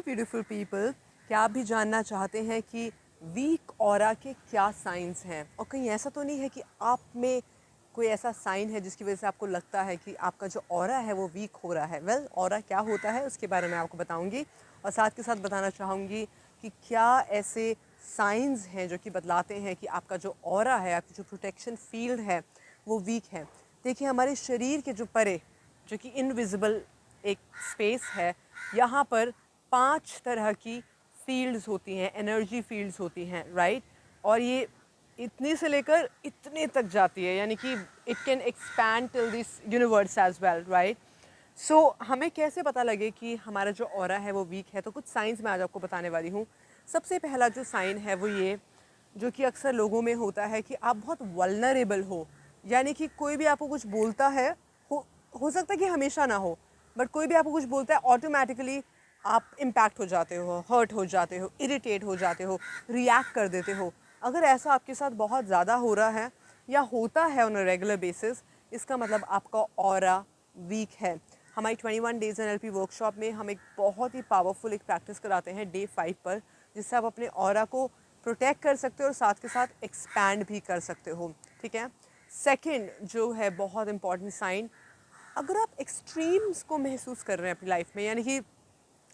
Beautiful people, क्या आप भी जानना चाहते हैं कि वीक ऑरा के क्या साइंस हैं? और कहीं ऐसा तो नहीं है कि आप में कोई ऐसा साइन है जिसकी वजह से आपको लगता है कि आपका जो ऑरा है वो वीक हो रहा है? वेल, ऑरा क्या होता है उसके बारे में आपको बताऊंगी और साथ के साथ बताना चाहूँगी कि क्या ऐसे साइंस हैं जो कि बतलाते हैं कि आपका जो ऑरा है, आपकी जो प्रोटेक्शन फील्ड है वो वीक है। देखिए, हमारे शरीर के जो परे, जो कि इनविजिबल एक स्पेस है, यहाँ पर 5 तरह की फील्ड्स होती हैं, एनर्जी फील्ड्स होती हैं, राइट? और ये इतनी से लेकर इतने तक जाती है, यानी कि it can expand till this universe as well, right? So हमें कैसे पता लगे कि हमारा जो ऑरा है वो वीक है? तो कुछ साइंस मैं आज आपको बताने वाली हूँ। सबसे पहला जो साइन है वो ये, जो कि अक्सर लोगों में होता है, कि आप बहुत वल्नरेबल हो। यानी कि कोई भी आपको कुछ बोलता है, हो सकता है कि हमेशा ना हो, बट कोई भी आपको कुछ बोलता है, ऑटोमेटिकली आप इम्पैक्ट हो जाते हो, हर्ट हो जाते हो, इरिटेट हो जाते हो, रिएक्ट कर देते हो। अगर ऐसा आपके साथ बहुत ज़्यादा हो रहा है या होता है ऑन अ रेगुलर बेसिस, इसका मतलब आपका ऑरा वीक है। हमारी 21 डेज NLP वर्कशॉप में हम एक बहुत ही पावरफुल एक प्रैक्टिस कराते हैं डे 5 पर, जिससे आप अपने ऑरा को प्रोटेक्ट कर सकते हो और साथ के साथ एक्सपैंड भी कर सकते हो, ठीक है? सेकंड जो है बहुत इंपॉर्टेंट साइन, अगर आप एक्सट्रीम्स को महसूस कर रहे हैं अपनी लाइफ में, यानी कि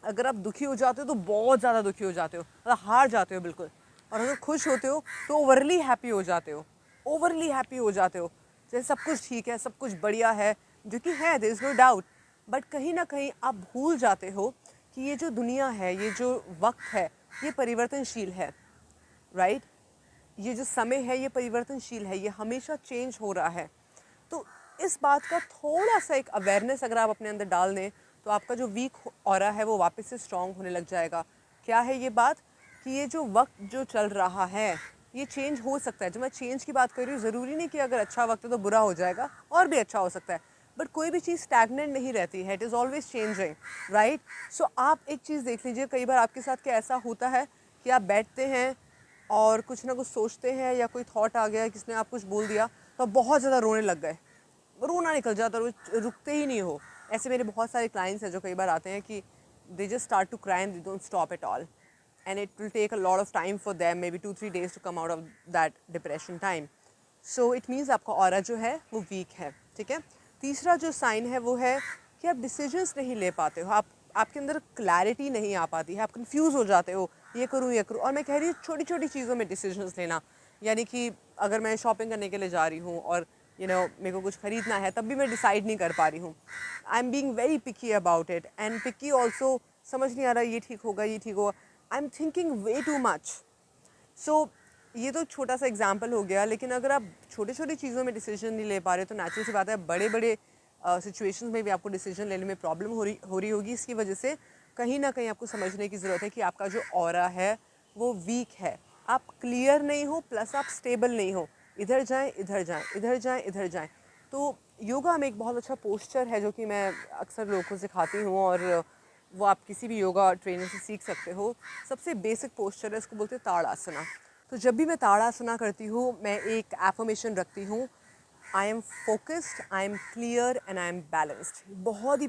अगर आप दुखी हो जाते हो तो बहुत ज़्यादा दुखी हो जाते हो, मतलब हार जाते हो बिल्कुल, और अगर खुश होते हो तो ओवरली हैप्पी हो जाते हो, ओवरली हैप्पी हो जाते हो, जैसे सब कुछ ठीक है, सब कुछ बढ़िया है, जो कि है, there is no doubt. But कहीं ना कहीं आप भूल जाते हो कि ये जो दुनिया है, ये जो वक्त है, ये परिवर्तनशील है, राइट? ये जो समय है ये परिवर्तनशील है, ये हमेशा चेंज हो रहा है। तो इस बात का थोड़ा सा एक अवेयरनेस अगर आप अपने अंदर डाल दें, तो आपका जो वीक ऑरा है वो वापस से स्ट्रांग होने लग जाएगा। क्या है ये बात? कि ये जो वक्त जो चल रहा है ये चेंज हो सकता है। जब मैं चेंज की बात कर रही हूँ, ज़रूरी नहीं कि अगर अच्छा वक्त है तो बुरा हो जाएगा, और भी अच्छा हो सकता है। बट कोई भी चीज़ स्टैगनेंट नहीं रहती है, it is always changing, right? So आप एक चीज़ देख लीजिए, कई बार आपके साथ क्या ऐसा होता है कि आप बैठते हैं और कुछ ना कुछ सोचते हैं, या कोई थॉट आ गया, किसने आप कुछ बोल दिया, तो आप बहुत ज़्यादा रोने लग गए, रोना निकल जाता है, रुकते ही नहीं हो। ऐसे मेरे बहुत सारे क्लाइंट्स हैं जो कई बार आते हैं कि they just start to cry and they don't stop at all, and it will take a lot of time for them, maybe 2-3 days to come out of that depression time. So it means आपका aura जो है वो week है, ठीक है? तीसरा जो sign है वो है कि आप डिसीजंस नहीं ले पाते हो, आपके अंदर क्लैरिटी नहीं आ पाती है, आप कंफ्यूज हो जाते हो, ये करूँ ये करूँ। और मैं कह रही हूँ छोटी छोटी चीज़ों में डिसीजंस लेना, यानी कि अगर मैं शॉपिंग करने के लिए जा रही हूँ और मेरे को कुछ खरीदना है, तब भी मैं डिसाइड नहीं कर पा रही हूँ। I am being very picky about it, and picky also, समझ नहीं आ रहा ये ठीक होगा ये ठीक होगा, I am thinking way too much. So ये तो छोटा सा एग्जाम्पल हो गया, लेकिन अगर आप छोटी छोटी चीज़ों में डिसीजन नहीं ले पा रहे तो नेचुरल सी बात है, बड़े बड़े सिचुएशंस में भी आपको डिसीजन लेने में प्रॉब्लम हो रही होगी। इसकी वजह से कहीं ना कहीं आपको समझने की ज़रूरत है कि आपका जो ऑरा है वो वीक है। आप क्लियर नहीं हो, प्लस आप स्टेबल नहीं हो, इधर जाएं इधर जाएं, इधर जाएं इधर जाएं। तो योगा में एक बहुत अच्छा पोस्चर है जो कि मैं अक्सर लोगों को सिखाती हूँ, और वो आप किसी भी योगा ट्रेनर से सीख सकते हो। सबसे बेसिक पोस्चर है, इसको बोलते हैं ताड़ासना। तो जब भी मैं ताड़ासना करती हूँ, मैं एक एफर्मेशन रखती हूँ, I am focused, I am clear and I am balanced. बहुत ही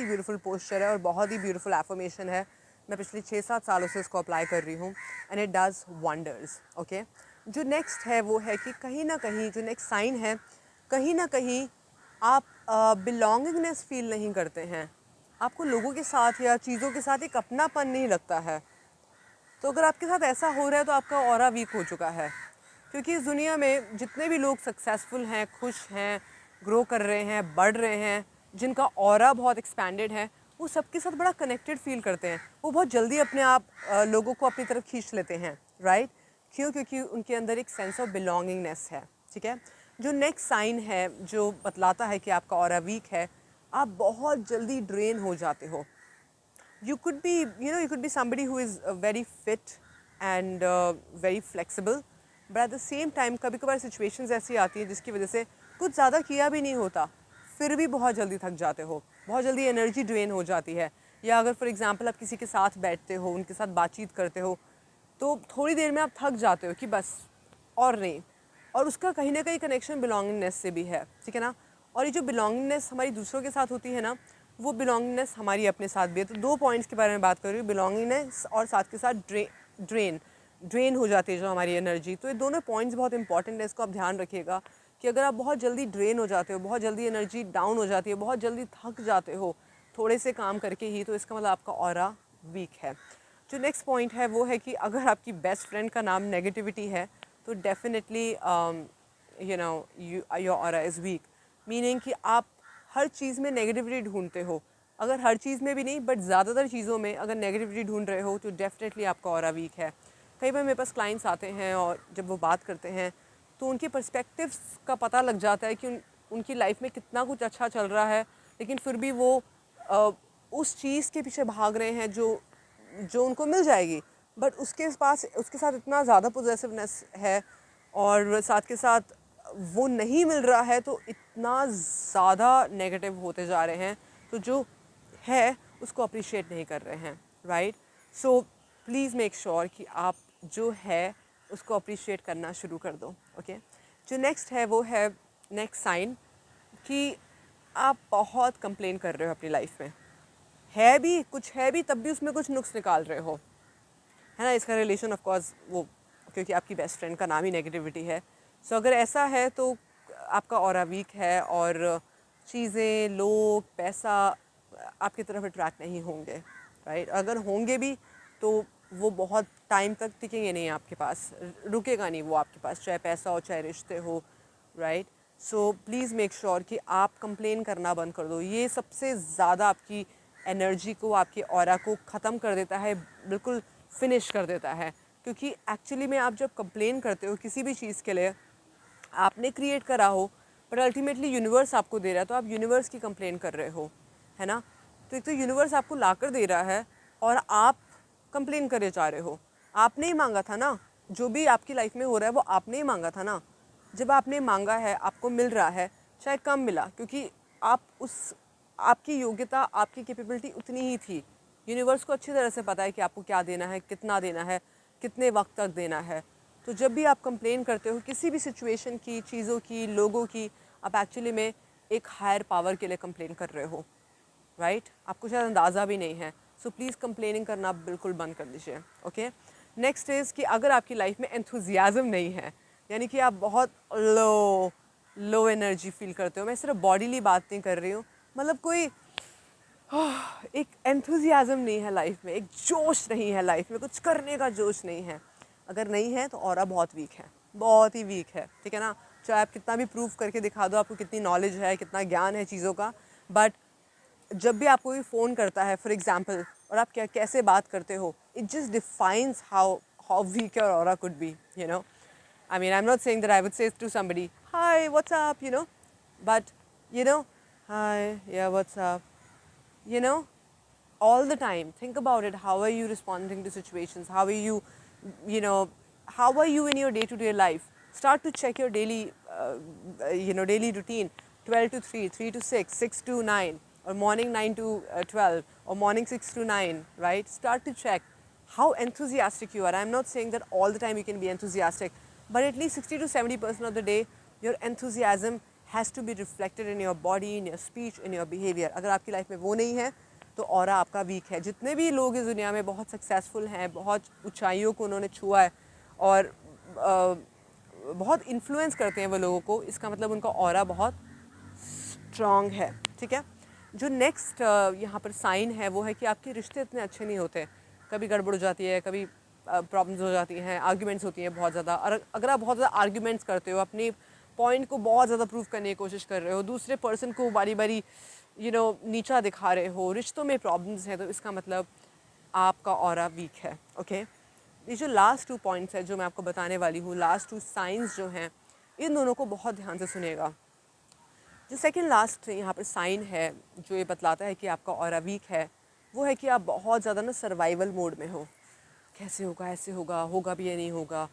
ब्यूटीफुल पोस्चर है और बहुत ही ब्यूटीफुल एफर्मेशन है। मैं पिछले 6-7 सालों से इसको अप्लाई कर रही हूँ, and it does wonders, okay? जो नेक्स्ट है वो है कि कहीं ना कहीं जो नेक्स्ट साइन है, कहीं ना कहीं आप बिलोंगिंगनेस फील नहीं करते हैं, आपको लोगों के साथ या चीज़ों के साथ एक अपनापन नहीं लगता है। तो अगर आपके साथ ऐसा हो रहा है तो आपका ऑरा वीक हो चुका है, क्योंकि इस दुनिया में जितने भी लोग सक्सेसफुल हैं, खुश हैं, ग्रो कर रहे हैं, बढ़ रहे हैं, जिनका ऑरा बहुत एक्सपैंडेड है, वो सबके साथ बड़ा कनेक्टेड फील करते हैं। वो बहुत जल्दी अपने आप लोगों को अपनी तरफ खींच लेते हैं, राइट? क्यों? क्योंकि उनके अंदर एक सेंस ऑफ बिलोंगिंगनेस है, ठीक है? जो नेक्स्ट साइन है जो बतलाता है कि आपका ऑरा वीक है, आप बहुत जल्दी ड्रेन हो जाते हो। You could be somebody who is very fit and very flexible, but at the same time कभी कभार सिचुएशंस ऐसी आती हैं जिसकी वजह से कुछ ज़्यादा किया भी नहीं होता, फिर भी बहुत जल्दी थक जाते हो, बहुत जल्दी एनर्जी ड्रेन हो जाती है। या अगर फॉर एग्जांपल आप किसी के साथ बैठते हो, उनके साथ बातचीत करते हो, तो थोड़ी देर में आप थक जाते हो कि बस, और नहीं। और उसका कहीं ना कहीं कनेक्शन बिलोंगिंगनेस से भी है, ठीक है ना? और ये जो बिलोंगिंगनेस हमारी दूसरों के साथ होती है ना, वो बिलोंगिंगनेस हमारी अपने साथ भी है। तो 2 पॉइंट्स के बारे में बात कर रही हूँ, बिलोंगिंगनेस और साथ के साथ ड्रेन हो जाती है जो हमारी एनर्जी। तो ये दोनों पॉइंट्स बहुत इंपॉर्टेंट है, इसको आप ध्यान रखिएगा कि अगर आप बहुत जल्दी ड्रेन हो जाते हो, बहुत जल्दी एनर्जी डाउन हो जाती है, बहुत जल्दी थक जाते हो थोड़े से काम करके ही, तो इसका मतलब आपका ऑरा वीक है। जो नेक्स्ट पॉइंट है वो है कि अगर आपकी बेस्ट फ्रेंड का नाम नेगेटिविटी है तो definitely your aura is week, meaning कि आप हर चीज़ में नेगेटिविटी ढूंढते हो। अगर हर चीज़ में भी नहीं बट ज़्यादातर चीज़ों में अगर नेगेटिविटी ढूंढ रहे हो तो डेफिनेटली आपका ऑरा वीक है। कई बार मेरे पास क्लाइंट्स आते हैं और जब वो बात करते हैं तो उनके पर्सपेक्टिव्स का पता लग जाता है कि उनकी लाइफ में कितना कुछ अच्छा चल रहा है, लेकिन फिर भी वो उस चीज़ के पीछे भाग रहे हैं जो जो उनको मिल जाएगी, बट उसके साथ इतना ज़्यादा पोजेसिवनेस है और साथ के साथ वो नहीं मिल रहा है तो इतना ज़्यादा नेगेटिव होते जा रहे हैं, तो जो है उसको अप्रिशिएट नहीं कर रहे हैं, right. So please make sure कि आप जो है उसको अप्रिशिएट करना शुरू कर दो, ओके। जो नेक्स्ट है वो है नेक्स्ट साइन कि आप बहुत कंप्लेन कर रहे हो अपनी लाइफ में, है भी कुछ है भी तब भी उसमें कुछ नुक्स निकाल रहे हो, है ना। इसका रिलेशन ऑफ कोर्स वो क्योंकि आपकी बेस्ट फ्रेंड का नाम ही नेगेटिविटी है। सो अगर ऐसा है तो आपका ऑरा वीक है और चीज़ें, लोग, पैसा आपकी तरफ अट्रैक्ट नहीं होंगे, राइट। अगर होंगे भी तो वो बहुत टाइम तक टिकेंगे नहीं आपके पास, रुकेगा नहीं वो आपके पास, चाहे पैसा हो चाहे रिश्ते हो, right. So please make sure कि आप कंप्लेन करना बंद कर दो। ये सबसे ज़्यादा आपकी एनर्जी को, आपके ऑरा को ख़त्म कर देता है, बिल्कुल फिनिश कर देता है। क्योंकि एक्चुअली में आप जब कंप्लेन करते हो किसी भी चीज़ के लिए, आपने क्रिएट करा हो बट अल्टीमेटली यूनिवर्स आपको दे रहा है, तो आप यूनिवर्स की कंप्लेन कर रहे हो, है ना। तो एक तो यूनिवर्स आपको लाकर दे रहा है और आप कंप्लेन करे जा रहे हो। आपने ही मांगा था ना, जो भी आपकी लाइफ में हो रहा है वो आपने ही मांगा था ना। जब आपने मांगा है आपको मिल रहा है, चाहे कम मिला, क्योंकि आप उस आपकी योग्यता, आपकी कैपेबिलिटी उतनी ही थी। यूनिवर्स को अच्छी तरह से पता है कि आपको क्या देना है, कितना देना है, कितने वक्त तक देना है। तो जब भी आप कंप्लेन करते हो किसी भी सिचुएशन की, चीज़ों की, लोगों की, आप एक्चुअली में एक हायर पावर के लिए कंप्लेन कर रहे हो, राइट। आपको शायद अंदाज़ा भी नहीं है। सो प्लीज़ कंप्लेनिंग करना बिल्कुल बंद कर दीजिए, ओके। नेक्स्ट इज़ कि अगर आपकी लाइफ में एंथुजियाज़म नहीं है, यानी कि आप बहुत लो एनर्जी फील करते हो, मैं सिर्फ बॉडीली बात नहीं कर रही हूँ, मतलब कोई एक एंथुजियाज़म नहीं है लाइफ में, एक जोश नहीं है लाइफ में, कुछ करने का जोश नहीं है। अगर नहीं है तो ऑरा बहुत वीक है, बहुत ही वीक है, ठीक है ना। चाहे आप कितना भी प्रूव करके दिखा दो आपको कितनी नॉलेज है, कितना ज्ञान है चीज़ों का, बट जब भी आपको कोई फ़ोन करता है फॉर एग्जांपल और आप कैसे बात करते हो, it just defines how weak your aura could be, you know. I mean, I'm not saying that I would say to somebody, hi, what's up, you know, but, you know, hi, yeah, what's up, you know, all the time. Think about it. How are you responding to situations? How are you, you know, how are you in your day-to-day life? Start to check your daily, daily routine, 12 to 3, 3 to 6, 6 to 9, or morning 9 to 12, or morning 6 to 9, right? Start to check how enthusiastic you are. I'm not saying that all the time you can be enthusiastic, but at least 60 to 70% of the day, your enthusiasm has to be reflected in your body, in your speech, in your behavior. अगर आपकी life में वो नहीं है तो aura आपका week है। जितने भी लोग इस दुनिया में बहुत सक्सेसफुल हैं, बहुत ऊंचाइयों को उन्होंने छुआ है और बहुत इन्फ्लुएंस करते हैं वो लोगों को, इसका मतलब उनका ऑरा बहुत स्ट्रॉन्ग है, ठीक है। जो नेक्स्ट यहाँ पर साइन है वो है कि आपके रिश्ते इतने अच्छे नहीं होते, कभी गड़बड़ हो जाती है, कभी प्रॉब्लम्स हो जाती हैं, आर्ग्यूमेंट्स होती हैं बहुत ज़्यादा। और अगर आप बहुत ज़्यादा आर्ग्यूमेंट्स करते हो, अपने पॉइंट को बहुत ज़्यादा प्रूव करने की कोशिश कर रहे हो, दूसरे पर्सन को बारी बारी नीचा दिखा रहे हो, रिश्तों में प्रॉब्लम्स हैं, तो इसका मतलब आपका ऑरा वीक है, ओके। ये जो लास्ट 2 पॉइंट्स है जो मैं आपको बताने वाली हूँ, लास्ट 2 साइंस जो हैं, इन दोनों को बहुत ध्यान से सुनिएगा। जो सेकंड लास्ट यहाँ पर साइन है जो ये बतलाता है कि आपका ऑरा वीक है, वो है कि आप बहुत ज़्यादा ना सर्वाइवल मोड में हो। कैसे होगा, ऐसे होगा, होगा भी या नहीं होगा,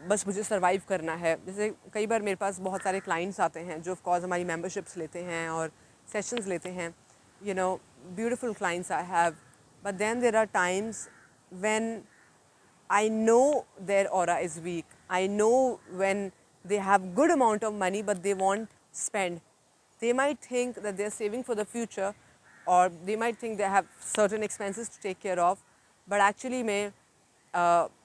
बस मुझे सर्वाइव करना है। जैसे कई बार मेरे पास बहुत सारे क्लाइंट्स आते हैं जो ऑफ कोर्स हमारी मेंबरशिप्स लेते हैं और सेशंस लेते हैं, beautiful clients I have, but then there are times when I know their aura is weak. I know when they have good amount of money but they won't spend. They might think that they're saving for the future और they might think they have certain expenses to take care of, but actually में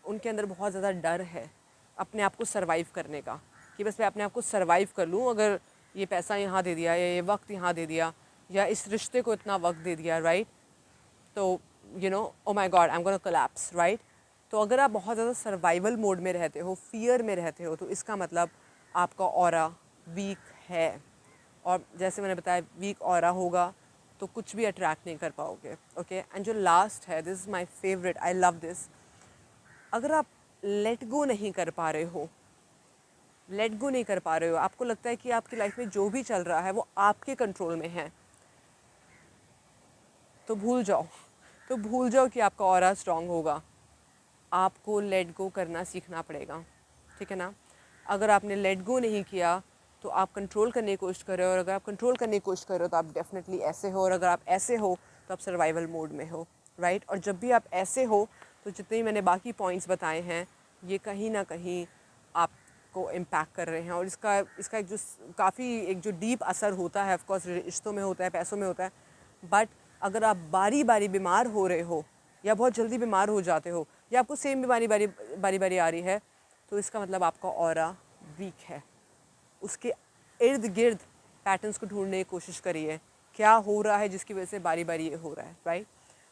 उनके अंदर बहुत ज़्यादा डर है अपने आप को सर्वाइव करने का, कि बस मैं अपने आप को सर्वाइव कर लूँ, अगर ये पैसा यहाँ दे दिया या ये वक्त यहाँ दे दिया या इस रिश्ते को इतना वक्त दे दिया, राइट, तो you know oh my god I am gonna collapse, right. तो अगर आप बहुत ज़्यादा सर्वाइवल मोड में रहते हो, फियर में रहते हो, तो इसका मतलब आपका ऑरा वीक है। और जैसे मैंने बताया, वीक ऑरा होगा तो कुछ भी अट्रैक्ट नहीं कर पाओगे। ओके, एंड जो लास्ट है, this is my favourite, I love this. अगर आप लेट गो नहीं कर पा रहे हो, लेट गो नहीं कर पा रहे हो, आपको लगता है कि आपकी लाइफ में जो भी चल रहा है वो आपके कंट्रोल में है, तो भूल जाओ, तो भूल जाओ कि आपका ऑरा स्ट्रांग होगा। आपको लेट गो करना सीखना पड़ेगा, ठीक है ना। अगर आपने लेट गो नहीं किया तो आप कंट्रोल करने की कोशिश कर रहे हो, और अगर आप कंट्रोल करने की कोशिश कर रहे हो तो आप डेफिनेटली ऐसे हो, और अगर आप ऐसे हो तो आप सर्वाइवल मोड में हो, राइट। और जब भी आप ऐसे हो तो जितने भी मैंने बाकी पॉइंट्स बताए हैं, ये कहीं ना कहीं आपको इम्पैक्ट कर रहे हैं, और इसका एक जो काफ़ी एक जो डीप असर होता है, ऑफकोर्स रिश्तों में होता है, पैसों में होता है, बट अगर आप बारी बारी बीमार हो रहे हो या बहुत जल्दी बीमार हो जाते हो या आपको सेम बीमारी बारी बारी आ रही है, तो इसका मतलब आपका ऑरा वीक है। उसके इर्द गिर्द पैटर्न्स को ढूंढने की कोशिश करिए, क्या हो रहा है जिसकी वजह से बारी बारी ये हो रहा है, राइट।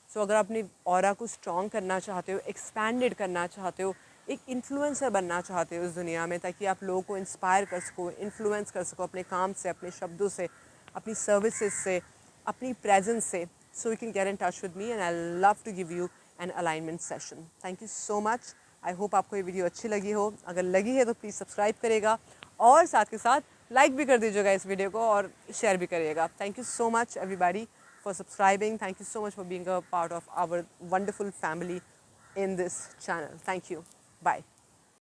सो अगर आप अपनी ऑरा को स्ट्रॉन्ग करना चाहते हो, एक्सपैंडेड करना चाहते हो, एक इन्फ्लुएंसर बनना चाहते हो इस दुनिया में, ताकि आप लोगों को इंस्पायर कर सको, इन्फ्लुएंस कर सको अपने काम से, अपने शब्दों से, अपनी सर्विसेज से, अपनी प्रेजेंस से, so you can get in touch with me and I love to give you an alignment session. Thank you so much. I hope आपको ये वीडियो अच्छी लगी हो। अगर लगी है तो प्लीज़ सब्सक्राइब करेगा, और साथ के साथ लाइक भी कर दीजिएगा इस वीडियो को, और शेयर भी करिएगा। Thank you so much everybody for subscribing. Thank you so much for being a part of our wonderful family in this channel. Thank you. Bye.